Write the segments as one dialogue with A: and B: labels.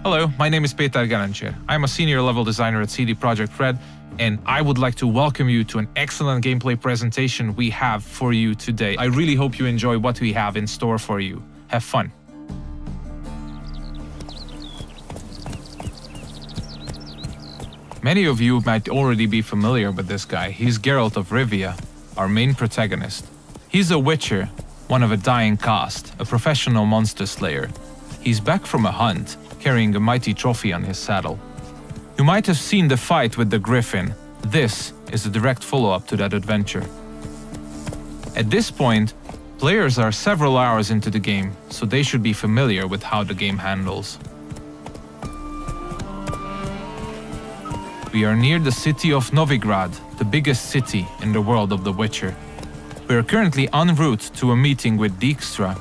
A: Hello, my name is Peter Garancher. I'm a senior level designer at CD Projekt Red, and I would like to welcome you to an excellent gameplay presentation we have for you today. I really hope you enjoy what we have in store for you. Have fun. Many of you might already be familiar with this guy. He's Geralt of Rivia, our main protagonist. He's a witcher, one of a dying caste, a professional monster slayer. He's back from a hunt, carrying a mighty trophy on his saddle. You might have seen the fight with the griffin. This is a direct follow-up to that adventure. At this point, players are several hours into the game, so they should be familiar with how the game handles. We are near the city of Novigrad, the biggest city in the world of The Witcher. We are currently en route to a meeting with Dijkstra.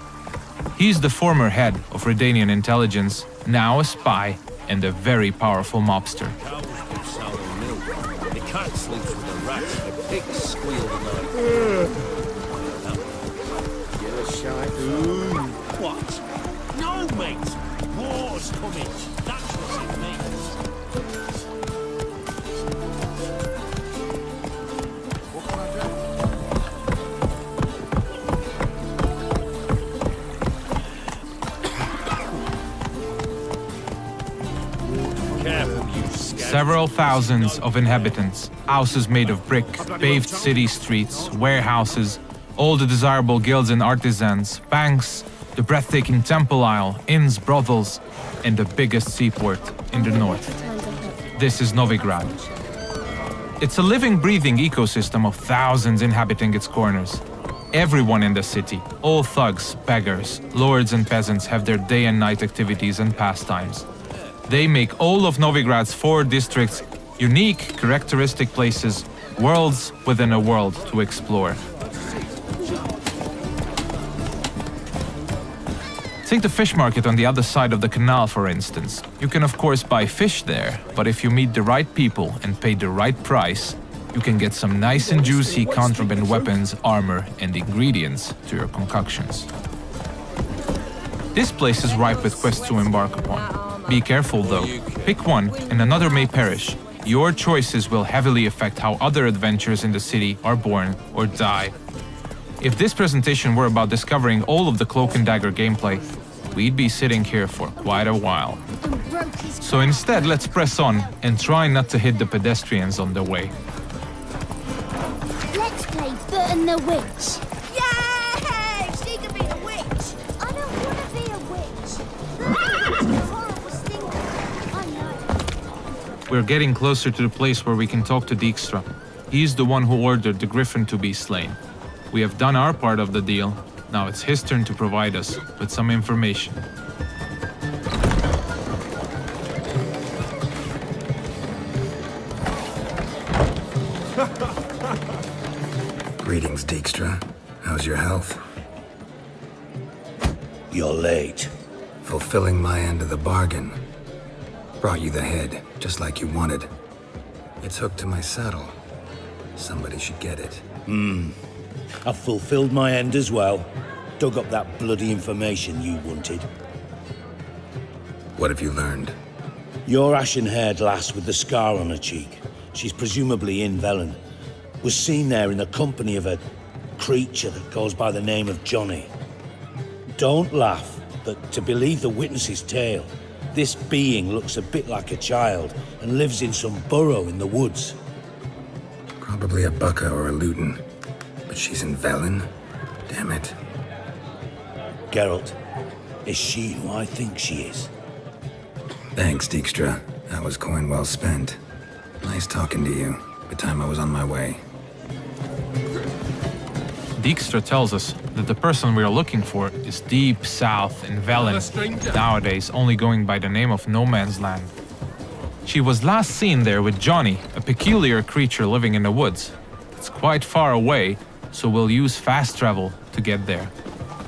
A: He's the former head of Redanian intelligence, now a spy and a very powerful mobster.
B: Cows give sour milk. The cat sleeps with the rats. The pigs squeal at night.
C: You're a shy.
B: What? No, mate. War's coming. That's what it means.
A: Several thousands of inhabitants, houses made of brick, paved city streets, warehouses, all the desirable guilds and artisans, banks, the breathtaking temple isle, inns, brothels, and the biggest seaport in the north. This is Novigrad. It's a living, breathing ecosystem of thousands inhabiting its corners. Everyone in the city, all thugs, beggars, lords and peasants have their day and night activities and pastimes. They make all of Novigrad's 4 districts unique, characteristic places, worlds within a world to explore. Take the fish market on the other side of the canal, for instance. You can of course buy fish there, but if you meet the right people and pay the right price, you can get some nice and juicy contraband weapons, armor, and ingredients to your concoctions. This place is ripe with quests to embark upon. Be careful though. Pick one and another may perish. Your choices will heavily affect how other adventures in the city are born or die. If this presentation were about discovering all of the Cloak and Dagger gameplay, we'd be sitting here for quite a while. So instead, let's press on and try not to hit the pedestrians on the way.
D: Let's play Burton the Witch.
E: Yay! She can be a witch.
D: I don't want to be a witch. Horrible stinker. I know.
A: We're getting closer to the place where we can talk to Dijkstra. He's the one who ordered the griffin to be slain. We have done our part of the deal. Now it's his turn to provide us with some information.
C: Greetings, Dijkstra. How's your health?
B: You're late.
C: Fulfilling my end of the bargain. Brought you the head, just like you wanted. It's hooked to my saddle. Somebody should get it.
B: I've fulfilled my end as well. Dug up that bloody information you wanted.
C: What have you learned?
B: Your ashen-haired lass with the scar on her cheek, she's presumably in Velen, was seen there in the company of a creature that goes by the name of Johnny. Don't laugh, but to believe the witness's tale, this being looks a bit like a child and lives in some burrow in the woods.
C: Probably a Bucca or a Luton. But she's in Velen? Damn it.
B: Geralt, is she who I think she is?
C: Thanks, Dijkstra. That was coin well spent. Nice talking to you. The time I was on my way.
A: Dijkstra tells us that the person we are looking for is deep south in Velen, nowadays only going by the name of No Man's Land. She was last seen there with Johnny, a peculiar creature living in the woods. It's quite far away, so we'll use fast travel to get there.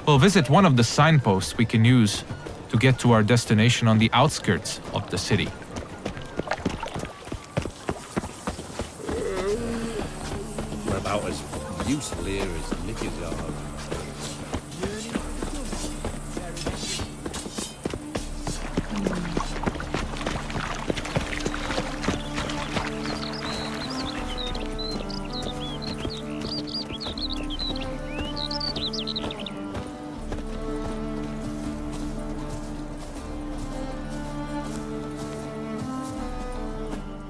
A: We'll visit one of the signposts we can use to get to our destination on the outskirts of the city.
B: We're about as useful here as knickers are.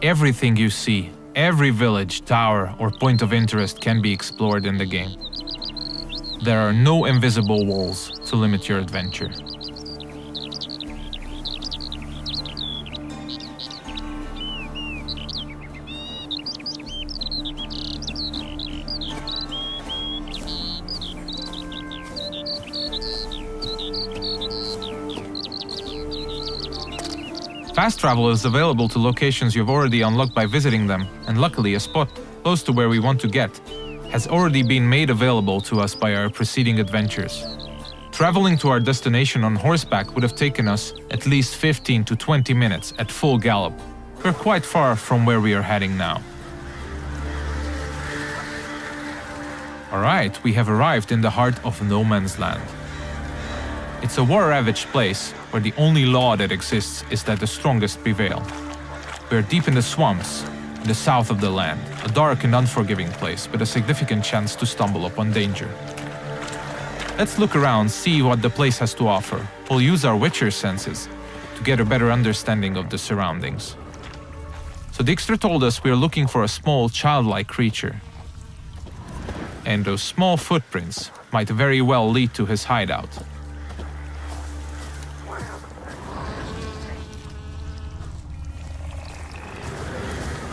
A: Everything you see, every village, tower, or point of interest can be explored in the game. There are no invisible walls to limit your adventure. Fast travel is available to locations you've already unlocked by visiting them, and luckily a spot close to where we want to get has already been made available to us by our preceding adventures. Traveling to our destination on horseback would have taken us at least 15 to 20 minutes at full gallop. We're quite far from where we are heading now. Alright, we have arrived in the heart of no man's land. It's a war-ravaged place where the only law that exists is that the strongest prevail. We're deep in the swamps, in the south of the land, a dark and unforgiving place with a significant chance to stumble upon danger. Let's look around, see what the place has to offer. We'll use our Witcher senses to get a better understanding of the surroundings. So Dijkstra told us we're looking for a small, childlike creature. And those small footprints might very well lead to his hideout.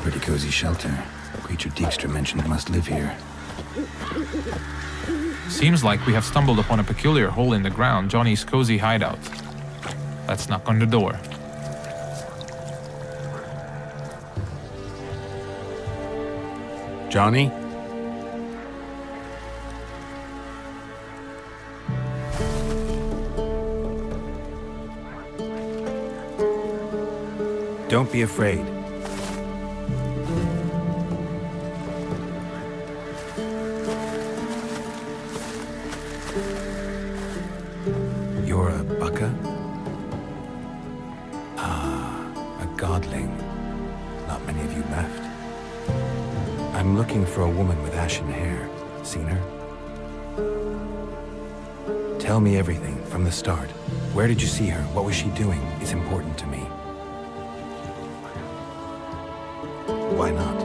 C: Pretty cozy shelter. Creature Dijkstra mentioned must live here.
A: Seems like we have stumbled upon a peculiar hole in the ground, Johnny's cozy hideout. Let's knock on the door.
C: Johnny? Don't be afraid. You're a baka? A godling. Not many of you left. I'm looking for a woman with ashen hair. Seen her? Tell me everything from the start. Where did you see her? What was she doing? It's important to me. Why not?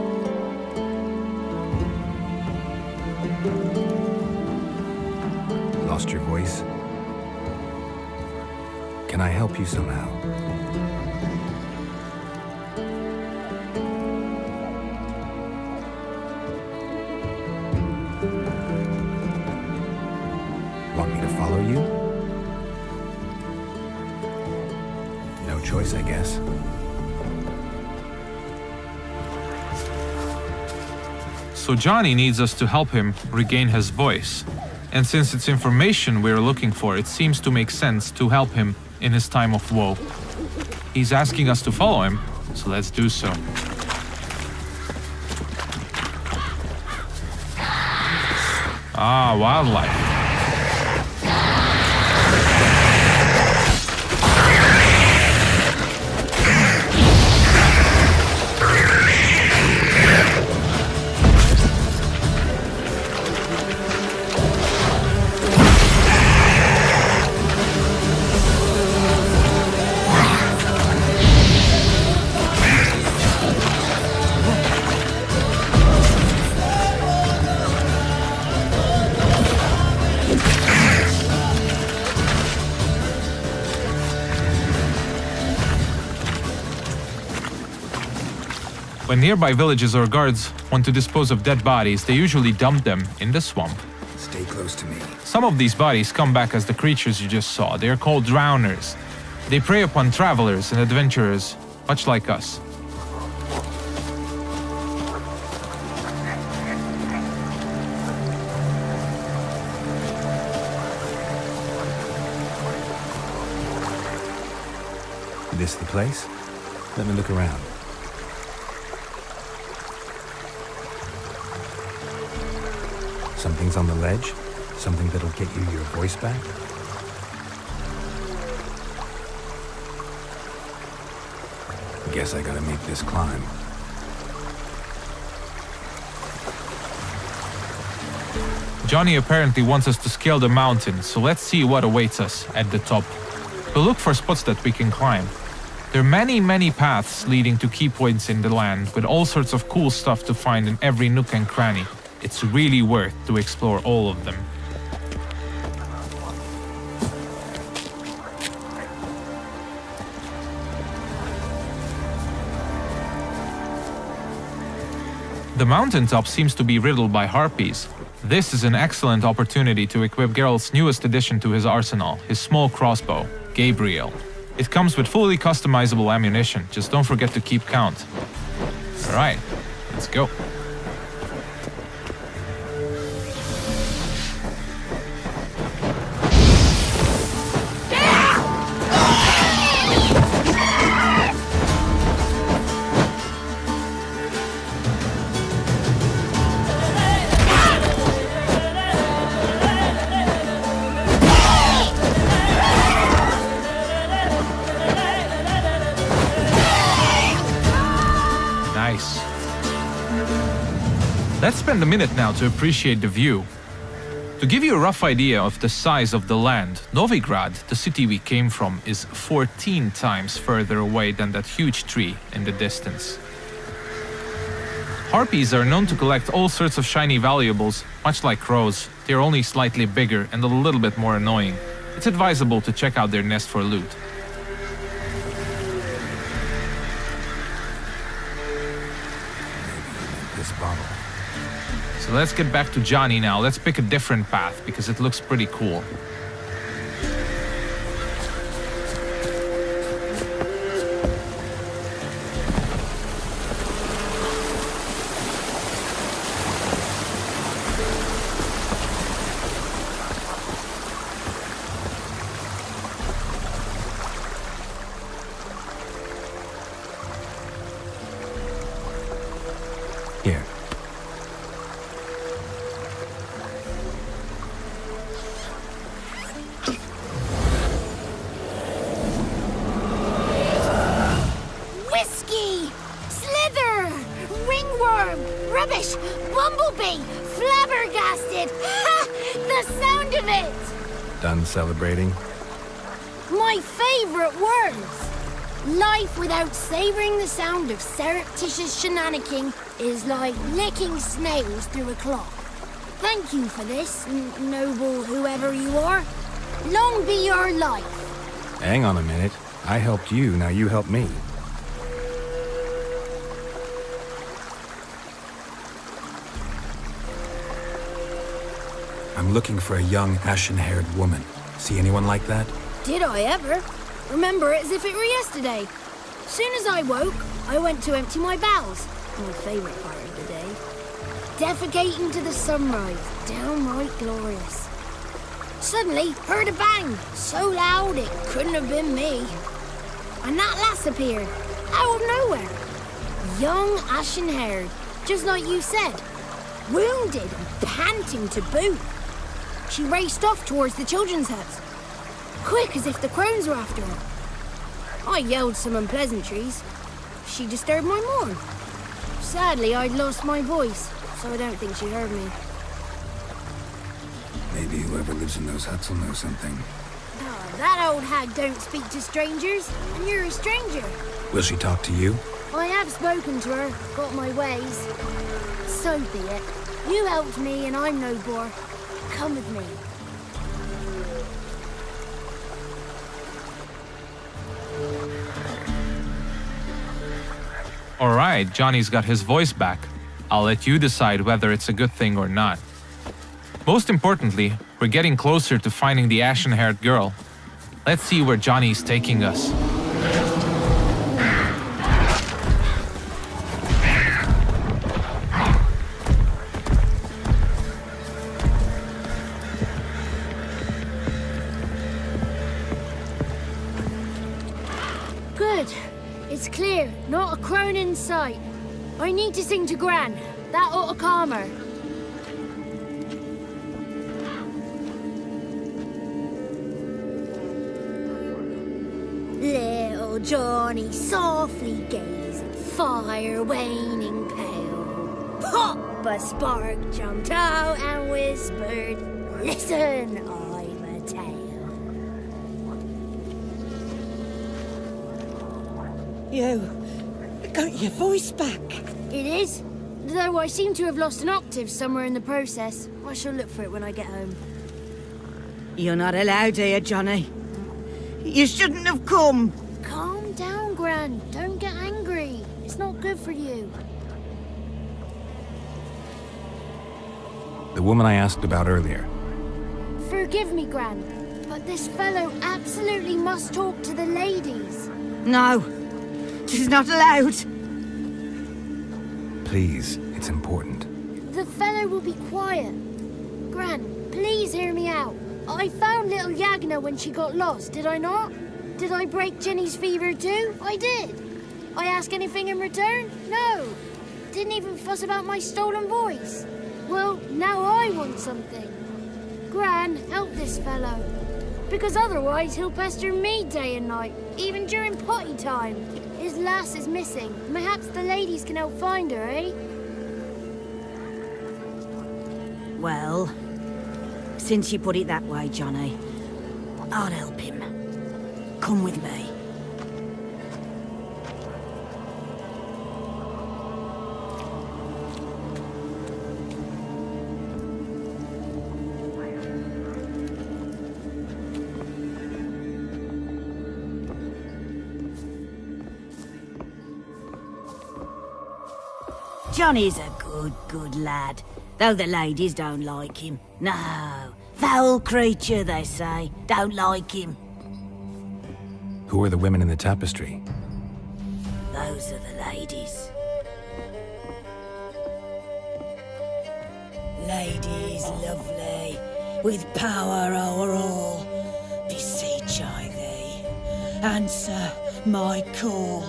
C: Lost your voice? Can I help you somehow? Want me to follow you? No choice, I guess.
A: So Johnny needs us to help him regain his voice. And since it's information we're looking for, it seems to make sense to help him in his time of woe. He's asking us to follow him, so let's do so. Ah, wildlife. When nearby villages or guards want to dispose of dead bodies, they usually dump them in the swamp.
C: Stay close to me.
A: Some of these bodies come back as the creatures you just saw. They are called drowners. They prey upon travelers and adventurers, much like us.
C: This the place? Let me look around. Something's on the ledge? Something that'll get you your voice back? Guess I gotta make this climb.
A: Johnny apparently wants us to scale the mountain, so let's see what awaits us at the top. We'll look for spots that we can climb. There are many paths leading to key points in the land, with all sorts of cool stuff to find in every nook and cranny. It's really worth to explore all of them. The mountaintop seems to be riddled by harpies. This is an excellent opportunity to equip Geralt's newest addition to his arsenal, his small crossbow, Gabriel. It comes with fully customizable ammunition, just don't forget to keep count. Alright, let's go. Nice. Let's spend a minute now to appreciate the view. To give you a rough idea of the size of the land, Novigrad, the city we came from, is 14 times further away than that huge tree in the distance. Harpies are known to collect all sorts of shiny valuables, much like crows. They're only slightly bigger and a little bit more annoying. It's advisable to check out their nest for loot.
C: This bottle.
A: So let's get back to Johnny now. Let's pick a different path because it looks pretty cool.
C: Here.
D: Whiskey! Slither! Ringworm! Rubbish! Bumblebee! Flabbergasted! Ha! The sound of it!
C: Done celebrating?
D: My favorite words! Life without savoring the sound of surreptitious shenanigans is like licking snails through a cloth. Thank you for this, noble whoever you are. Long be your life.
C: Hang on a minute. I helped you, now you help me. I'm looking for a young, ashen-haired woman. See anyone like that?
D: Did I ever? Remember it as if it were yesterday. Soon as I woke, I went to empty my bowels. My favourite part of the day. Defecating to the sunrise. Downright glorious. Suddenly, heard a bang. So loud it couldn't have been me. And that lass appeared. Out of nowhere. Young, ashen-haired. Just like you said. Wounded and panting to boot. She raced off towards the children's huts. Quick as if the crones were after her. I yelled some unpleasantries. She disturbed my morn. Sadly, I'd lost my voice, so I don't think she heard me.
C: Maybe whoever lives in those huts will know something.
D: Oh, that old hag don't speak to strangers, and you're a stranger.
C: Will she talk to you?
D: I have spoken to her, got my ways. So be it. You helped me, and I'm no bore. Come with me.
A: Alright, Johnny's got his voice back. I'll let you decide whether it's a good thing or not. Most importantly, we're getting closer to finding the ashen-haired girl. Let's see where Johnny's taking us.
D: Good. It's clear, not a crone in sight. I need to sing to Gran. That ought to calm her. Little Johnny softly gazed at fire waning pale. Pop! A spark jumped out and whispered, "Listen, I'm a tale."
E: You got your voice back.
D: It is. Though I seem to have lost an octave somewhere in the process. I shall look for it when I get home.
E: You're not allowed here, Johnny. You shouldn't have come.
D: Calm down, Gran. Don't get angry. It's not good for you.
C: The woman I asked about earlier.
D: Forgive me, Gran, but this fellow absolutely must talk to the ladies.
E: No, she's not allowed.
C: Please, it's important.
D: The fellow will be quiet. Gran, please hear me out. I found little Yagna when she got lost, did I not? Did I break Jenny's fever too? I did. I ask anything in return? No. Didn't even fuss about my stolen voice. Well, now I want something. Gran, help this fellow. Because otherwise he'll pester me day and night, even during potty time. His lass is missing. Perhaps the ladies can help find her, eh?
E: Well, since you put it that way, Johnny, I'll help him. Come with me. Johnny's a good lad, though the ladies don't like him. No, foul creature, they say. Don't like him.
C: Who are the women in the tapestry?
E: Those are the ladies. Ladies lovely, with power o'er all. Beseech I thee, answer my call.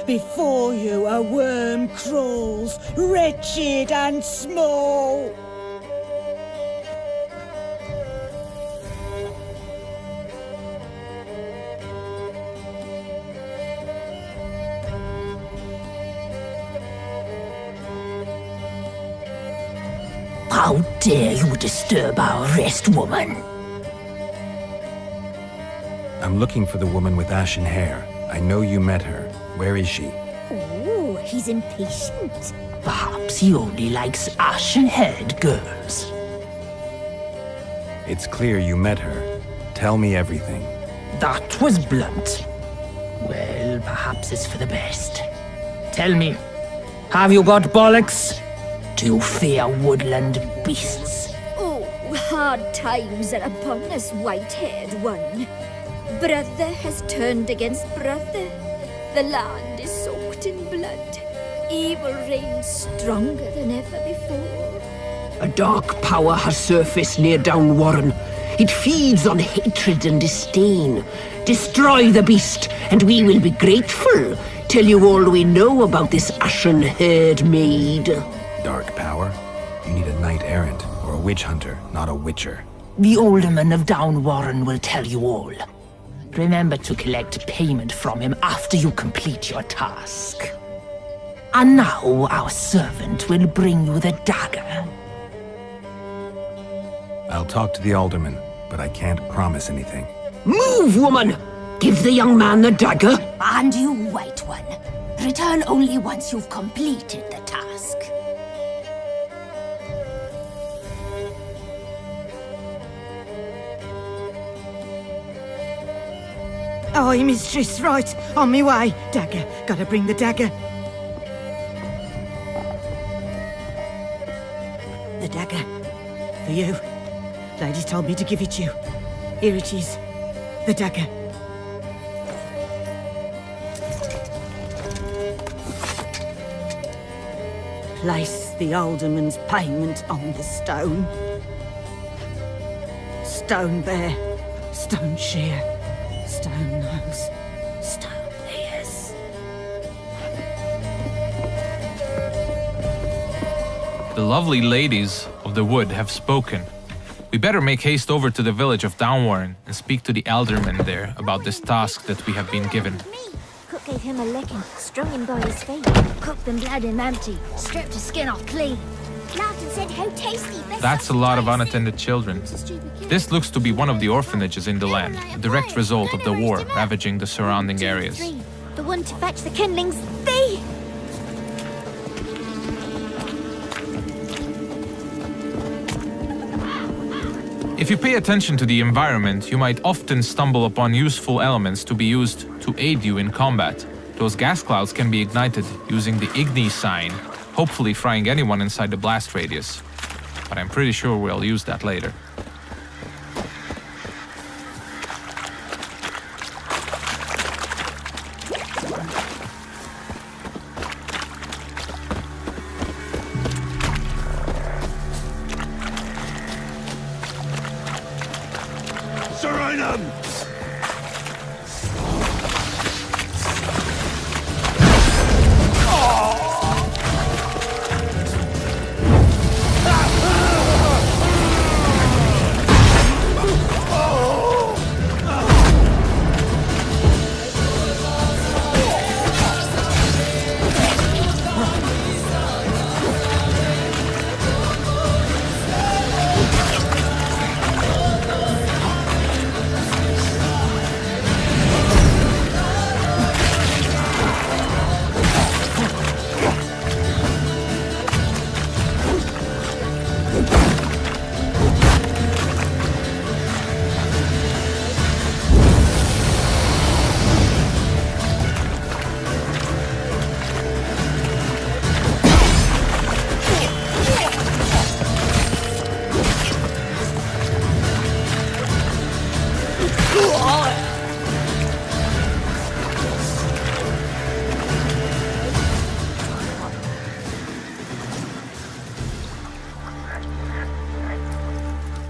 E: Before you a worm crawls, wretched and small.
F: How dare you disturb our rest, woman?
C: I'm looking for the woman with ashen hair. I know you met her. Where is she?
F: Oh, he's impatient. Perhaps he only likes ashen-haired girls.
C: It's clear you met her. Tell me everything.
F: That was blunt. Well, perhaps it's for the best. Tell me, have you got bollocks? Do you fear woodland beasts?
G: Oh, hard times are upon us, white-haired one. Brother has turned against brother. The land is soaked in blood. Evil reigns stronger than ever before.
F: A dark power has surfaced near Downwarren. It feeds on hatred and disdain. Destroy the beast, and we will be grateful. Tell you all we know about this ashen-haired maid.
C: Dark power? You need a knight-errant or a witch hunter, not a witcher.
F: The alderman of Downwarren will tell you all. Remember to collect payment from him after you complete your task. And now our servant will bring you the dagger.
C: I'll talk to the alderman, but I can't promise anything.
F: Move, woman! Give the young man the dagger.
G: And you, white one, return only once you've completed the task.
E: Aye, mistress, right. On me way. Dagger. Gotta bring the dagger. The dagger. For you. Ladies told me to give it you. Here it is. The dagger. Place the alderman's payment on the stone. Stone bear. Stone shear. Stone nose, stone ears.
A: The lovely ladies of the wood have spoken. We better make haste over to the village of Downwarren and speak to the alderman there about this task that we have been given.
D: Cook gave him a licking, strung him by his feet, cooked and bled him empty, stripped his skin off clean. Laughed and said how tasty.
A: That's a lot of unattended children. This looks to be one of the orphanages in the land, a direct result of the war ravaging the surrounding areas.
G: The one to fetch the kindlings, they...
A: If you pay attention to the environment, you might often stumble upon useful elements to be used to aid you in combat. Those gas clouds can be ignited using the Igni sign, hopefully frying anyone inside the blast radius. But I'm pretty sure we'll use that later.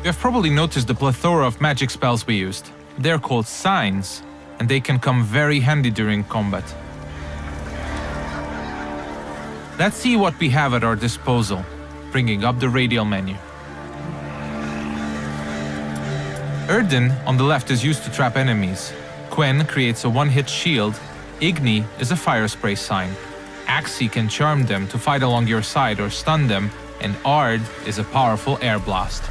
A: You have probably noticed the plethora of magic spells we used. They're called signs, and they can come very handy during combat. Let's see what we have at our disposal, bringing up the radial menu. Erden on the left is used to trap enemies. Quen creates a one-hit shield. Igni is a fire spray sign. Axi can charm them to fight along your side or stun them, and Ard is a powerful air blast.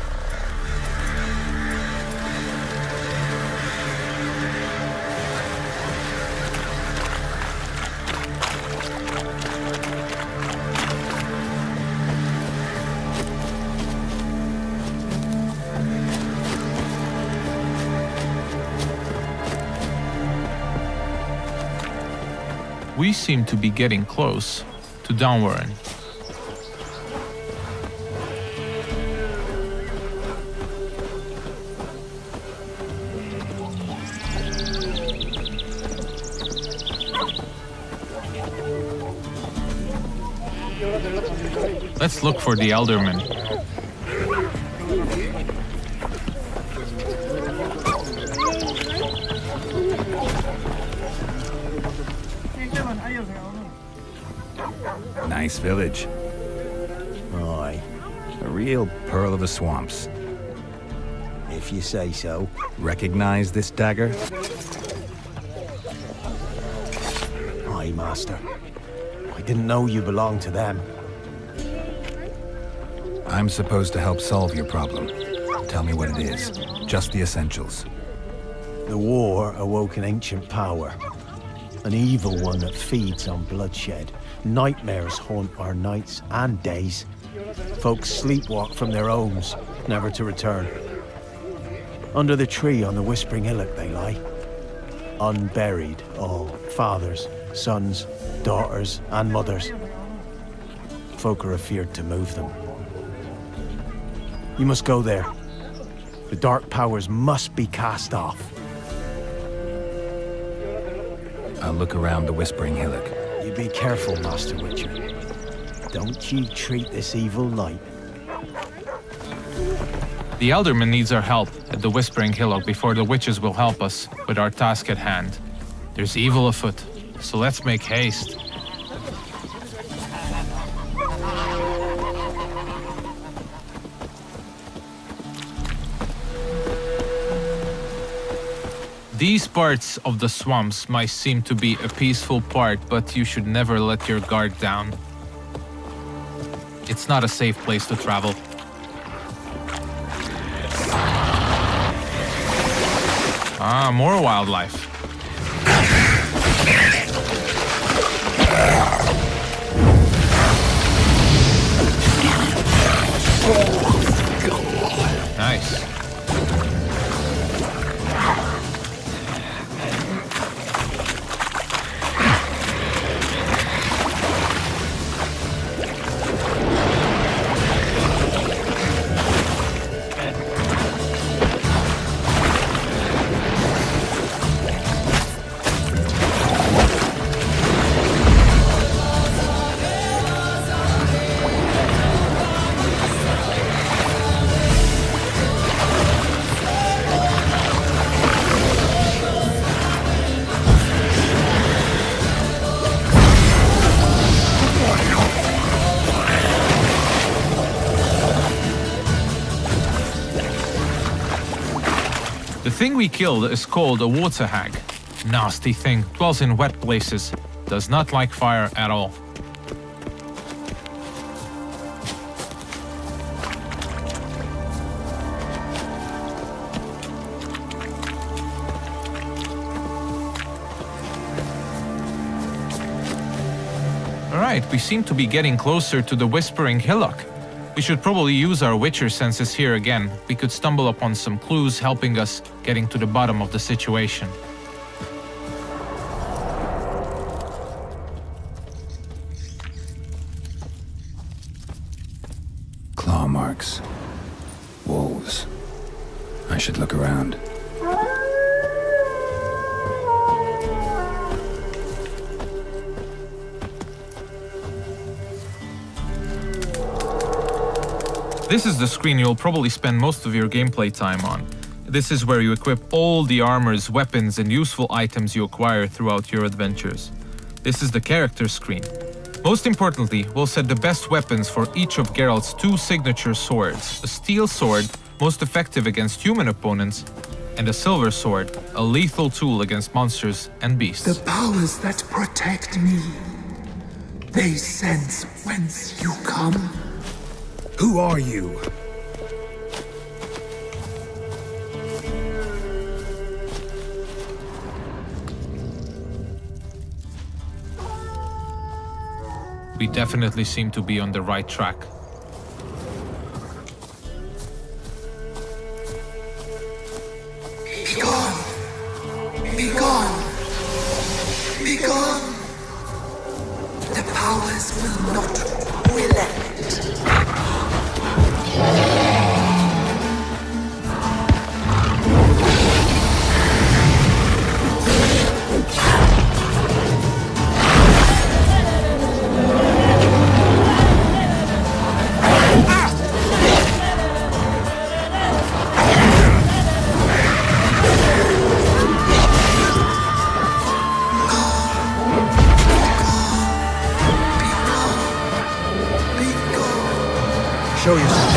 A: We seem to be getting close to Downwarren. Let's look for the Elderman.
C: Nice village.
H: Aye,
C: A real pearl of the swamps.
H: if you say so.
C: Recognize this dagger?
H: Aye, Master. I didn't know you belonged to them.
C: I'm supposed to help solve your problem. Tell me what it is. Just the essentials.
H: The war awoke an ancient power. An evil one that feeds on bloodshed. Nightmares haunt our nights and days. Folks sleepwalk from their homes, never to return. Under the tree on the Whispering Hillock they lie. Unburied, all. Fathers, sons, daughters, and mothers. Folk are afeard to move them. You must go there. The dark powers must be cast off.
C: I'll look around the Whispering Hillock.
H: You be careful, Master Witcher. Don't you treat this evil light.
A: The Elderman needs our help at the Whispering Hillock before the witches will help us with our task at hand. There's evil afoot, so let's make haste. These parts of the swamps might seem to be a peaceful part, but you should never let your guard down. It's not a safe place to travel. Ah, more wildlife. Nice. The thing we killed is called a water hag. Nasty thing, dwells in wet places, does not like fire at all. Alright, we seem to be getting closer to the Whispering Hillock. We should probably use our Witcher senses here again. We could stumble upon some clues helping us getting to the bottom of the situation.
C: Claw marks. Wolves. I should look around.
A: This is the screen you'll probably spend most of your gameplay time on. This is where you equip all the armors, weapons, and useful items you acquire throughout your adventures. This is the character screen. Most importantly, we'll set the best weapons for each of Geralt's 2 signature swords. A steel sword, most effective against human opponents, and a silver sword, a lethal tool against monsters and beasts.
I: The powers that protect me, they sense whence you come.
C: Who are you?
A: We definitely seem to be on the right track.
I: Be gone! Be gone! Be gone! The powers will not relent.
H: Show yourself.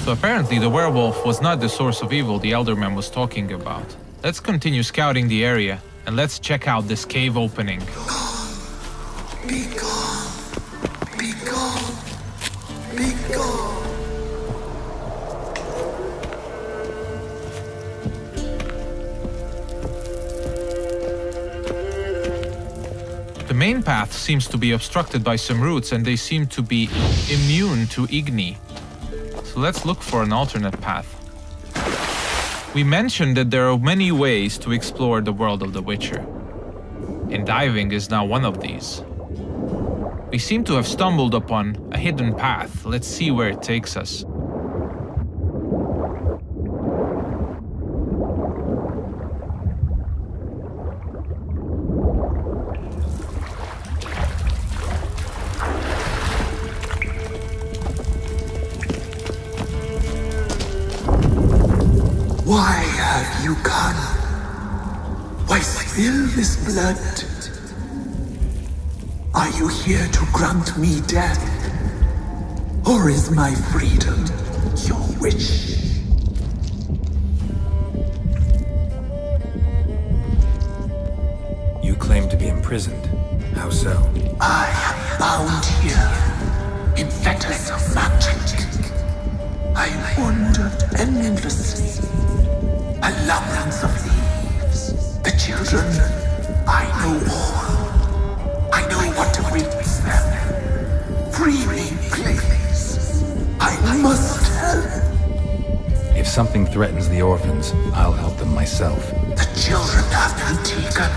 A: So apparently the werewolf was not the source of evil the Elderman was talking about. Let's continue scouting the area, and let's check out this cave opening.
I: Be gone! Be gone! Be gone!
A: The main path seems to be obstructed by some roots, and they seem to be immune to Igni. So let's look for an alternate path. We mentioned that there are many ways to explore the world of The Witcher, and diving is now one of these. We seem to have stumbled upon a hidden path. Let's see where it takes us.
I: Why have you come? Why spill this blood? Are you here to grant me death? Or is my freedom your wish?
C: You claim to be imprisoned. How so?
I: I am bound here in fetters of magic. I wandered endlessly. A labyrinth of leaves. The children, I know all. I know what awaits them. Free me, please. I must help.
C: If something threatens the orphans, I'll help them myself.
I: The children have been taken.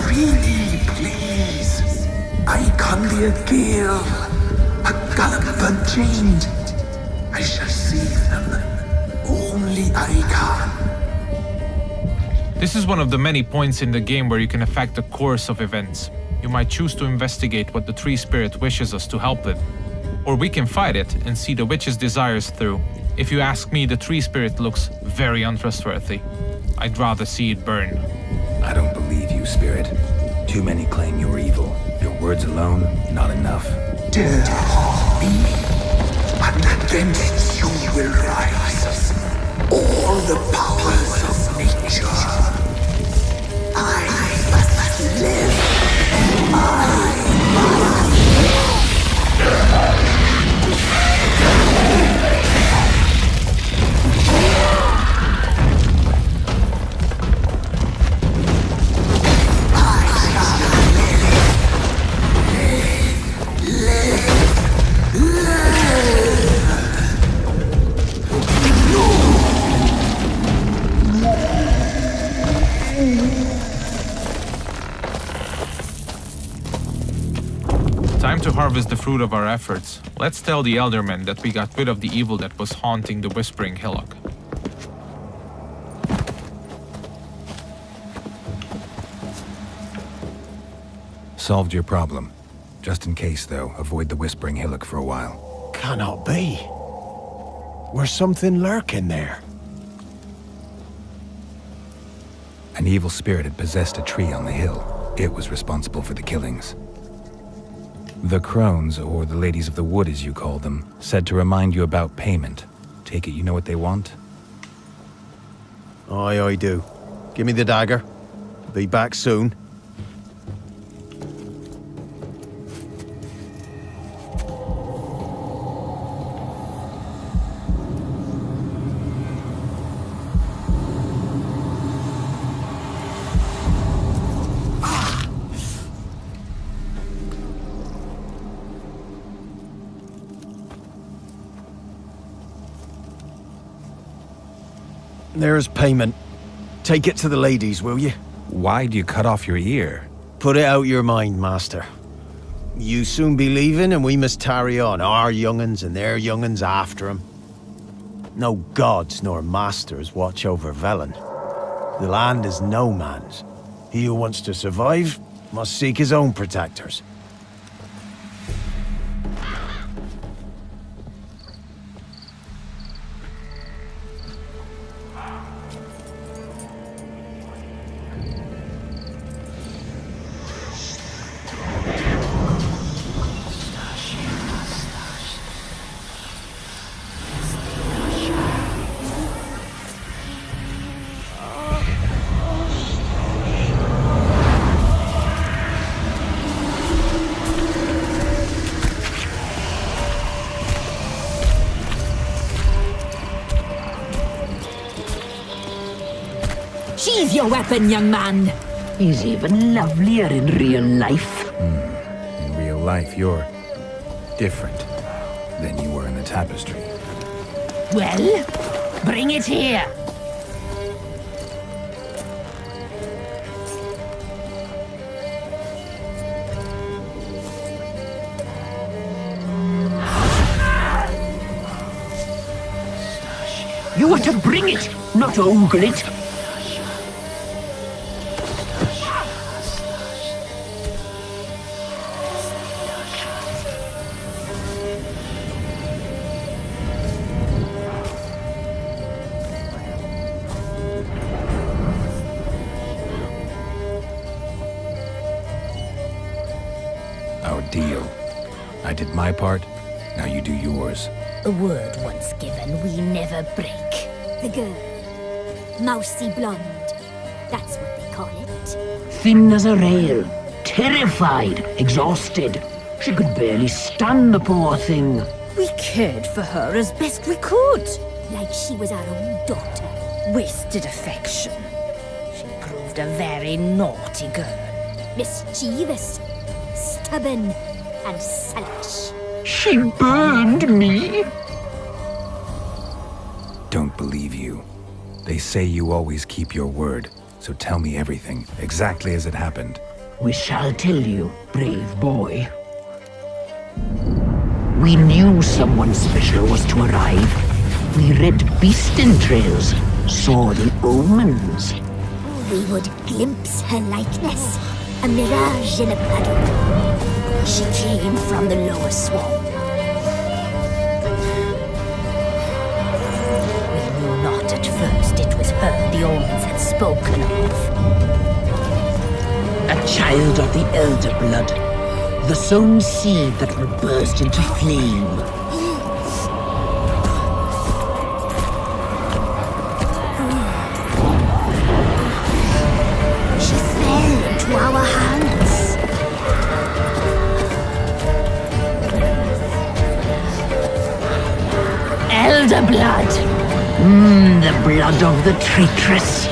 I: Free me, please. I can be a gale, a gallop unchained. I shall save them. Only I can.
A: This is one of the many points in the game where you can affect the course of events. You might choose to investigate what the tree spirit wishes us to help with. Or we can fight it and see the witch's desires through. If you ask me, the tree spirit looks very untrustworthy. I'd rather see it burn.
C: I don't believe you, Spirit. Too many claim you're evil. Your words alone, not enough.
I: Dare me, and against you will rise all the powers of nature. I must live.
A: Time to harvest the fruit of our efforts. Let's tell the Eldermen that we got rid of the evil that was haunting the Whispering Hillock.
C: Solved your problem. Just in case, though, avoid the Whispering Hillock for a while.
H: Cannot be. Where's something lurking there?
C: An evil spirit had possessed a tree on the hill. It was responsible for the killings. The crones, or the ladies of the wood as you call them, said to remind you about payment. Take it you know what they want?
H: Aye, I do. Give me the dagger. Be back soon. There's payment. Take it to the ladies, will you?
C: Why do you cut off your ear?
H: Put it out your mind, master. You soon be leaving and we must tarry on, our young'uns and their young'uns after 'em. No gods nor masters watch over Velen. The land is no man's. He who wants to survive must seek his own protectors.
F: Sheathe your weapon, young man. He's even lovelier in real life.
C: In real life, you're different than you were in the tapestry.
F: Well, bring it here. You are to bring it, not ogle it.
C: Our deal. I did my part, now you do yours.
G: A word once given, we never break. The girl. Mousy blonde. That's what they call it.
F: Thin as a rail, terrified, exhausted. She could barely stand, the poor thing.
E: We cared for her as best we could.
G: Like she was our own daughter.
E: Wasted affection. She proved a very naughty girl.
G: Mischievous, stubborn, and selfish.
F: She burned me.
C: Don't believe you. They say you always keep your word, so tell me everything, exactly as it happened.
F: We shall tell you, brave boy. We knew someone special was to arrive. We read beast entrails, saw the omens.
G: We would glimpse her likeness, a mirage in a puddle. She came from the lower swamp.
E: We knew not at first it was her the omens had spoken of.
F: A child of the elder blood, the sown seed that will burst into flame.
G: She fell into our hands.
F: Elder blood! The blood of the traitress.